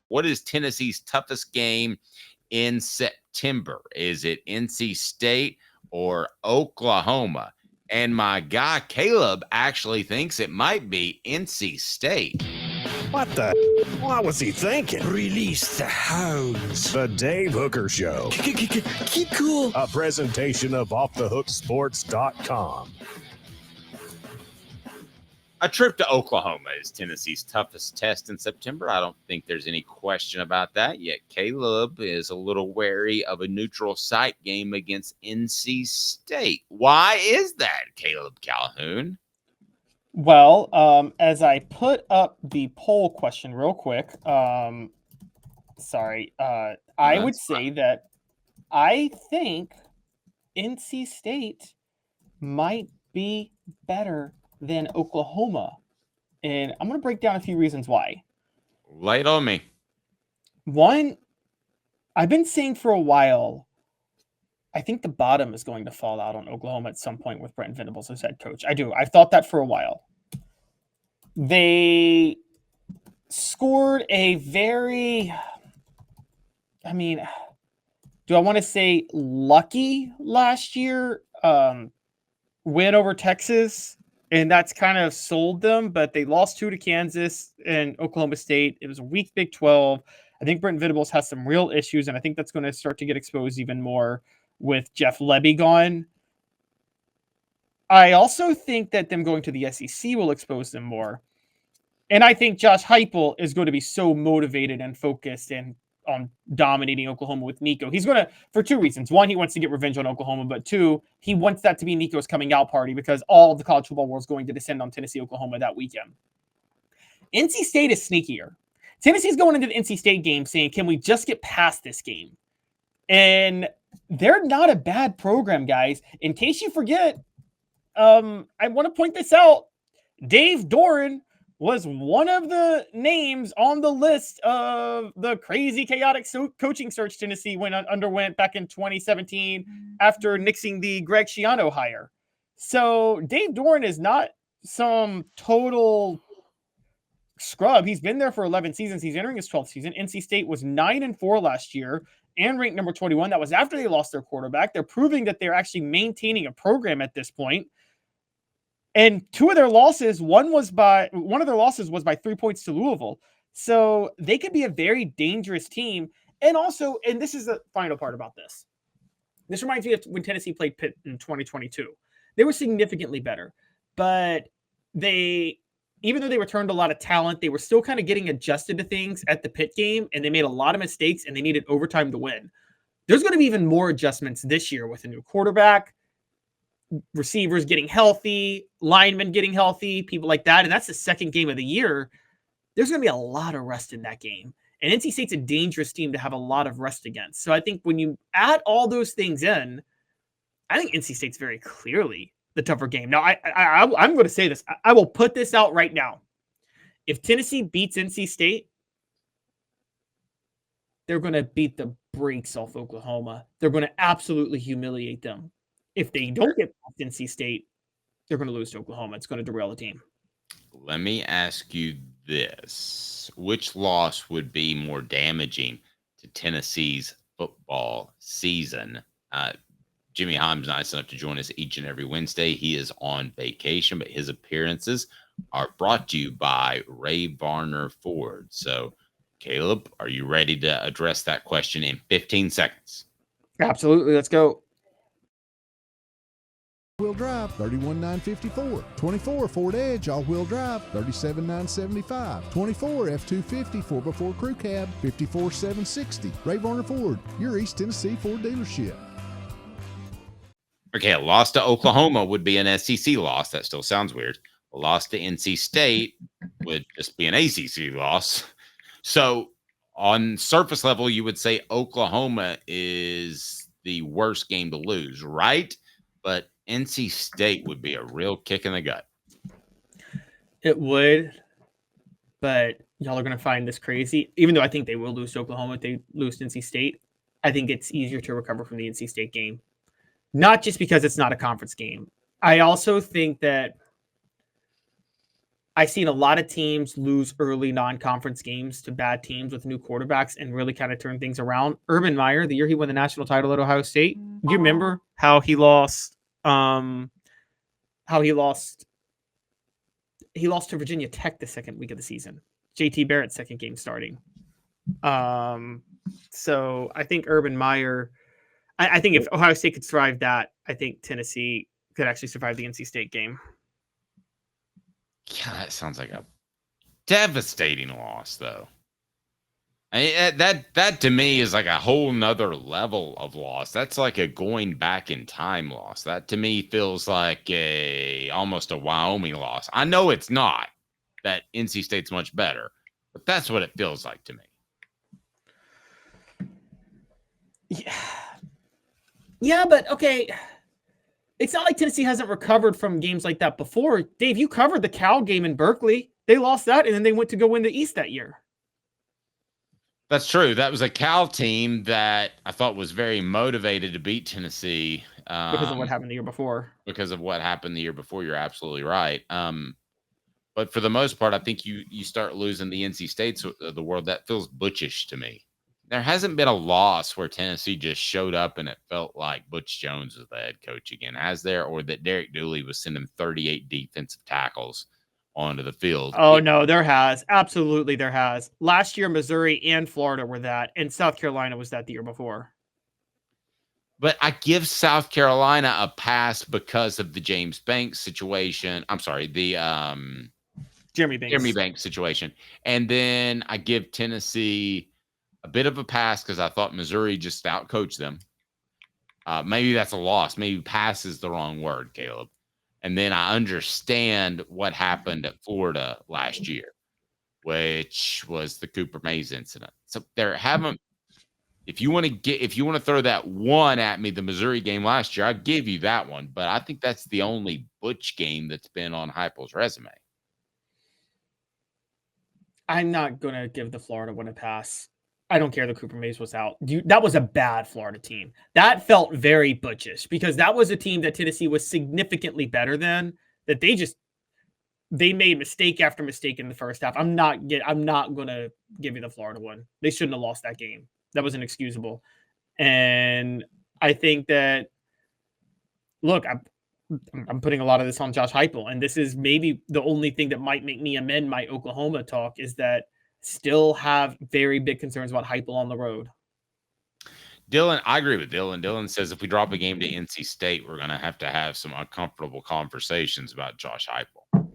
What is Tennessee's toughest game in September? Is it NC State or Oklahoma? And my guy Caleb actually thinks it might be NC State. What the? What was he thinking? Release the hounds. The Dave Hooker Show. Keep cool. A presentation of OffTheHookSports.com. A trip to Oklahoma is Tennessee's toughest test in September. I don't think there's any question about that. Yet Caleb is a little wary of a neutral site game against NC State. Why is that, Caleb Calhoun? Well, as I put up the poll question real quick, I would say that I think NC State might be better than Oklahoma. And I'm going to break down a few reasons why. Lay it on me. One, I've been saying for a while, I think the bottom is going to fall out on Oklahoma at some point with Brent Venables as head coach. I do. I've thought that for a while. They scored a very, do I want to say lucky last year win over Texas? And that's kind of sold them, but they lost 2 to Kansas and Oklahoma State. It was a weak Big 12. I think Brent Venables has some real issues, and I think that's going to start to get exposed even more with Jeff Lebby gone. I also think that them going to the SEC will expose them more. And I think Josh Heupel is going to be so motivated and focused and on dominating Oklahoma with Nico. He's going to, for 2 reasons. One, he wants to get revenge on Oklahoma, but 2, he wants that to be Nico's coming out party because all of the college football world is going to descend on Tennessee, Oklahoma that weekend. NC State is sneakier. Tennessee's going into the NC State game saying, can we just get past this game? And they're not a bad program, guys. In case you forget, I want to point this out. Dave Doran was one of the names on the list of the crazy, chaotic coaching search Tennessee underwent back in 2017 after nixing the Greg Schiano hire. So Dave Doran is not some total scrub. He's been there for 11 seasons. He's entering his 12th season. NC State was 9-4 last year and ranked number 21. That was after they lost their quarterback. They're proving that they're actually maintaining a program at this point. And 2 of their losses, one of their losses was by 3 points to Louisville. So they could be a very dangerous team. And also, and this is the final part about this. This reminds me of when Tennessee played Pitt in 2022. They were significantly better, but even though they returned a lot of talent, they were still kind of getting adjusted to things at the Pitt game, and they made a lot of mistakes, and they needed overtime to win. There's going to be even more adjustments this year with a new quarterback, receivers getting healthy, linemen getting healthy, people like that. And that's the second game of the year. There's going to be a lot of rest in that game. And NC State's a dangerous team to have a lot of rest against. So I think when you add all those things in, I think NC State's very clearly the tougher game. Now, I'm going to say this. I will put this out right now. If Tennessee beats NC State, they're going to beat the brakes off Oklahoma. They're going to absolutely humiliate them. If they don't get past NC State, they're going to lose to Oklahoma. It's going to derail the team. Let me ask you this. Which loss would be more damaging to Tennessee's football season? Jimmy Heim's nice enough to join us each and every Wednesday. He is on vacation, but his appearances are brought to you by Varner Ford. So, Caleb, are you ready to address that question in 15 seconds? Absolutely. Let's go. All-wheel drive, $31,954. 24 Ford Edge, all-wheel drive, $37,975. 24 F-250 4x4 Crew Cab, $54,760. Ray Varner Ford, your East Tennessee Ford dealership. Okay, a loss to Oklahoma would be an SEC loss. That still sounds weird. A loss to NC State would just be an ACC loss. So on surface level, you would say Oklahoma is the worst game to lose, right? But NC State would be a real kick in the gut. It would, but y'all are going to find this crazy. Even though I think they will lose to Oklahoma if they lose to NC State, I think it's easier to recover from the NC State game. Not just because it's not a conference game. I also think that I've seen a lot of teams lose early non-conference games to bad teams with new quarterbacks and really kind of turn things around. Urban Meyer, the year he won the national title at Ohio State, do you remember how he lost? He lost to Virginia Tech the second week of the season. JT Barrett's second game starting. So I think Urban Meyer. I think if Ohio State could survive that, I think Tennessee could actually survive the NC State game. Yeah, that sounds like a devastating loss, though. I mean, that to me is like a whole nother level of loss. That's like a going back in time loss. That to me feels like almost a Wyoming loss. I know it's not. That NC State's much better, but that's what it feels like to me. Yeah, but okay. It's not like Tennessee hasn't recovered from games like that before. Dave, you covered the Cal game in Berkeley. They lost that, and then they went to go win the East that year. That's true. That was a Cal team that I thought was very motivated to beat Tennessee. Because of what happened the year before. Because of what happened the year before. You're absolutely right. But for the most part, I think you start losing the NC States of the world. That feels butchish to me. There hasn't been a loss where Tennessee just showed up and it felt like Butch Jones was the head coach again, has there? Or that Derek Dooley was sending 38 defensive tackles onto the field. Oh, no, there has. Absolutely, there has. Last year, Missouri and Florida were that, and South Carolina was that the year before. But I give South Carolina a pass because of the James Banks situation. I'm sorry, the Jeremy Banks situation. And then I give Tennessee a bit of a pass because I thought Missouri just outcoached them. Maybe that's a loss. Maybe pass is the wrong word, Caleb. And then I understand what happened at Florida last year, which was the Cooper Mays incident. So there haven't. If you want to throw that one at me, the Missouri game last year, I'd give you that one. But I think that's the only Butch game that's been on Heupel's resume. I'm not going to give the Florida one a pass. I don't care that Cooper Mays was out. That was a bad Florida team. That felt very butchish because that was a team that Tennessee was significantly better than. That they made mistake after mistake in the first half. I'm not going to give you the Florida one. They shouldn't have lost that game. That was inexcusable. And I think that, look, I'm putting a lot of this on Josh Heupel, and this is maybe the only thing that might make me amend my Oklahoma talk is that still have very big concerns about Heupel on the road. Dylan, I agree with Dylan. Dylan says if we drop a game to NC State, we're going to have some uncomfortable conversations about Josh Heupel.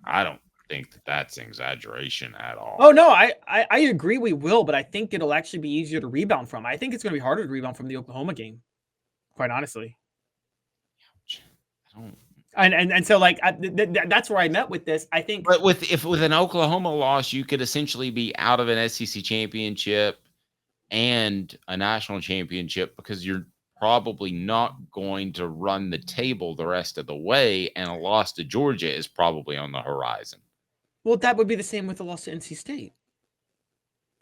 I don't think that's an exaggeration at all. Oh, no, I agree we will, but I think it'll actually be easier to rebound from. I think it's going to be harder to rebound from the Oklahoma game, quite honestly. And so like that's where I met with this. I think, but with an Oklahoma loss, you could essentially be out of an SEC championship and a national championship because you're probably not going to run the table the rest of the way, and a loss to Georgia is probably on the horizon. Well, that would be the same with the loss to NC State.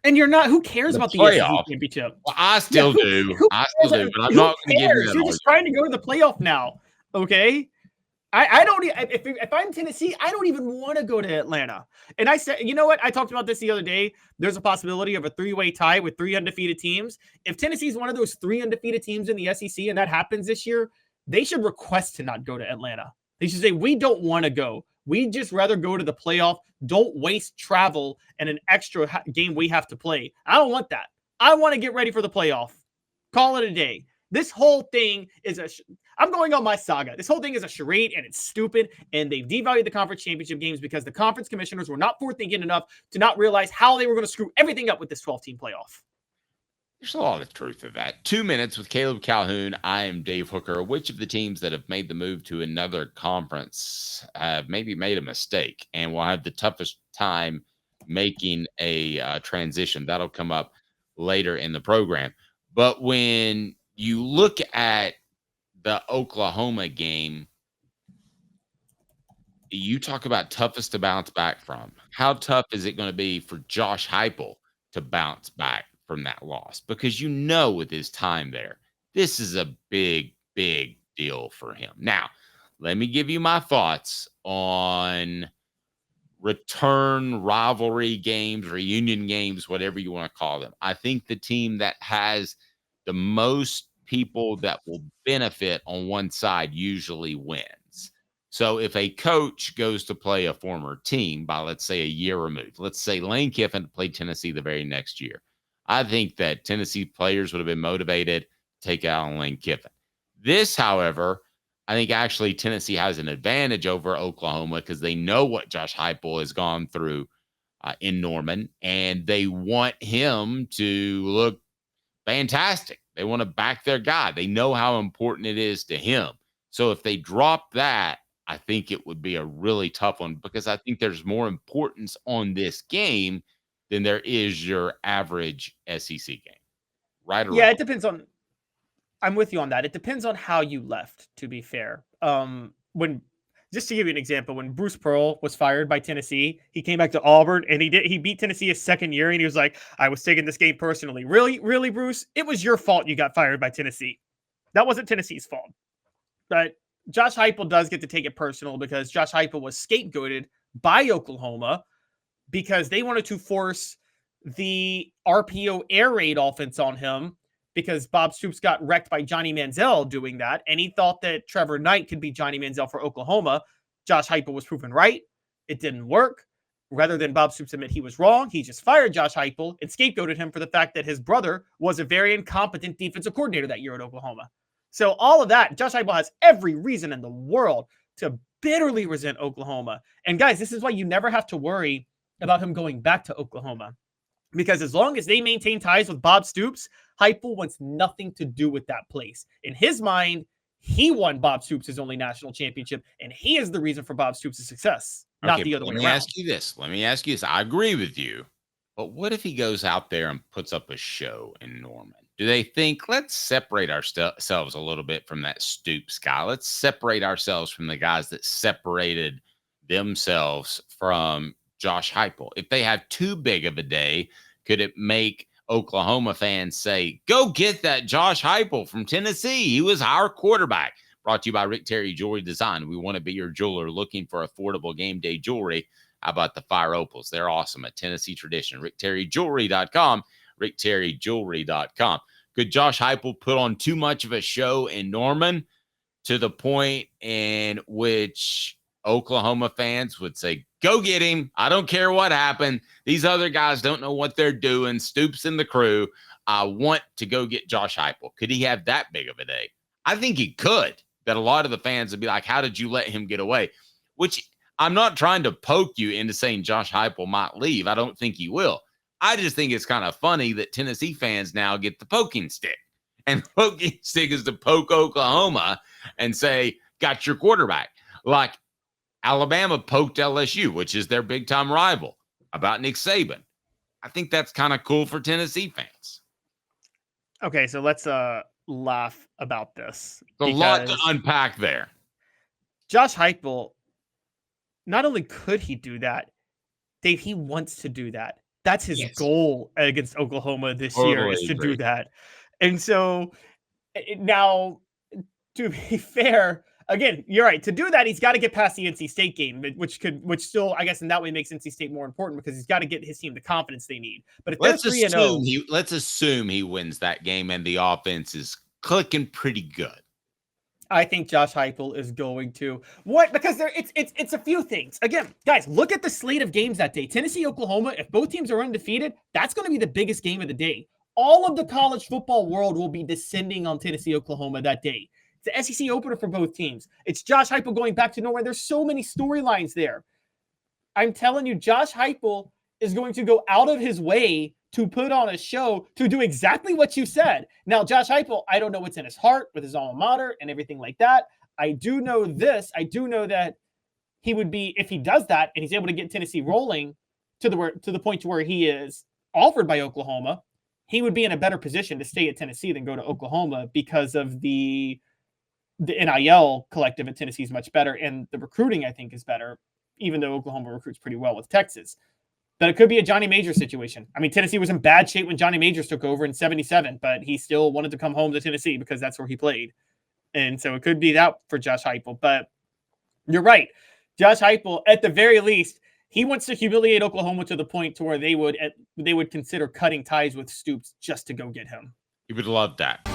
And you're not. Who cares about the SEC championship? Well, I still do. I still do, but I'm not going to give you that. You're just trying to go to the playoff now. Okay. I don't. If I'm Tennessee, I don't even want to go to Atlanta. And I said, you know what? I talked about this the other day. There's a possibility of a 3-way tie with 3 undefeated teams. If Tennessee is one of those 3 undefeated teams in the SEC, and that happens this year, they should request to not go to Atlanta. They should say, we don't want to go. We'd just rather go to the playoff. Don't waste travel and an extra game we have to play. I don't want that. I want to get ready for the playoff. Call it a day. This whole thing is I'm going on my saga. This whole thing is a charade and it's stupid. And they've devalued the conference championship games because the conference commissioners were not forward-thinking enough to not realize how they were going to screw everything up with this 12-team playoff. There's a lot of truth to that. 2 minutes with Caleb Calhoun. I am Dave Hooker. Which of the teams that have made the move to another conference have maybe made a mistake and will have the toughest time making a transition? That'll come up later in the program. But when you look at the Oklahoma game, you talk about toughest to bounce back from. How tough is it going to be for Josh Heupel to bounce back from that loss? Because with his time there, this is a big, big deal for him. Now, let me give you my thoughts on return rivalry games, reunion games, whatever you want to call them. I think the team that has the most people that will benefit on one side usually wins. So if a coach goes to play a former team by, let's say, a year removed, let's say Lane Kiffin played Tennessee the very next year, I think that Tennessee players would have been motivated to take out on Lane Kiffin. This, however, I think actually Tennessee has an advantage over Oklahoma because they know what Josh Heupel has gone through in Norman, and they want him to look fantastic. They want to back their guy. They know how important it is to him. So if they drop that, I think it would be a really tough one because I think there's more importance on this game than there is your average SEC game. Right or Yeah, wrong? it depends on. I'm with you on that. It depends on how you left, to be fair. When just to give you an example, when Bruce Pearl was fired by Tennessee, he came back to Auburn and he beat Tennessee his second year, and he was like, I was taking this game personally. Really, Bruce? It was your fault you got fired by Tennessee. That wasn't Tennessee's fault. But Josh Heupel does get to take it personal because Josh Heupel was scapegoated by Oklahoma because they wanted to force the RPO air raid offense on him because Bob Stoops got wrecked by Johnny Manziel doing that, and he thought that Trevor Knight could be Johnny Manziel for Oklahoma. Josh Heupel was proven right. It didn't work. Rather than Bob Stoops admit he was wrong, he just fired Josh Heupel and scapegoated him for the fact that his brother was a very incompetent defensive coordinator that year at Oklahoma. So all of that, Josh Heupel has every reason in the world to bitterly resent Oklahoma. And guys, this is why you never have to worry about him going back to Oklahoma. Because as long as they maintain ties with Bob Stoops, Heupel wants nothing to do with that place. In his mind, he won Bob Stoops' only national championship, and he is the reason for Bob Stoops' success, not the other way around. Let me ask you this. I agree with you, but what if he goes out there and puts up a show in Norman? Do they think, let's separate ourselves a little bit from that Stoops guy? Let's separate ourselves from the guys that separated themselves from Josh Heupel. If they have too big of a day, could it make Oklahoma fans say, go get that Josh Heupel from Tennessee? He was our quarterback. Brought to you by Rick Terry Jewelry Design. We want to be your jeweler looking for affordable game day jewelry. How about the Fire Opals? They're awesome. A Tennessee tradition. RickTerryJewelry.com. RickTerryJewelry.com. Could Josh Heupel put on too much of a show in Norman to the point in which Oklahoma fans would say, go get him. I don't care what happened. These other guys don't know what they're doing. Stoops and the crew. I want to go get Josh Heupel. Could he have that big of a day? I think he could. That a lot of the fans would be like, how did you let him get away? Which I'm not trying to poke you into saying Josh Heupel might leave. I don't think he will. I just think it's kind of funny that Tennessee fans now get the poking stick. And the poking stick is to poke Oklahoma and say, got your quarterback. Like Alabama poked LSU, which is their big-time rival, about Nick Saban. I think that's kind of cool for Tennessee fans. Okay, so let's laugh about this. A lot to unpack there. Josh Heupel, not only could he do that, Dave, he wants to do that. That's his goal against Oklahoma this year is to do that. And so now, to be fair, again, you're right. To do that, he's got to get past the NC State game, which still, I guess, in that way makes NC State more important because he's got to get his team the confidence they need. But if let's assume he wins that game and the offense is clicking pretty good. I think Josh Heupel is going to because it's a few things. Again, guys, look at the slate of games that day. Tennessee, Oklahoma. If both teams are undefeated, that's going to be the biggest game of the day. All of the college football world will be descending on Tennessee, Oklahoma that day. It's the SEC opener for both teams. It's Josh Heupel going back to nowhere. There's so many storylines there. I'm telling you, Josh Heupel is going to go out of his way to put on a show to do exactly what you said. Now, Josh Heupel, I don't know what's in his heart with his alma mater and everything like that. I do know this. I do know that he would be, if he does that and he's able to get Tennessee rolling to the point to where he is offered by Oklahoma, he would be in a better position to stay at Tennessee than go to Oklahoma because of the NIL collective at Tennessee is much better, and the recruiting, I think, is better, even though Oklahoma recruits pretty well with Texas. But it could be a Johnny Majors situation. I mean, Tennessee was in bad shape when Johnny Majors took over in 77, but he still wanted to come home to Tennessee because that's where he played. And so it could be that for Josh Heupel. But you're right. Josh Heupel, at the very least, He wants to humiliate Oklahoma to the point to where they would consider cutting ties with Stoops just to go get him. You would love that.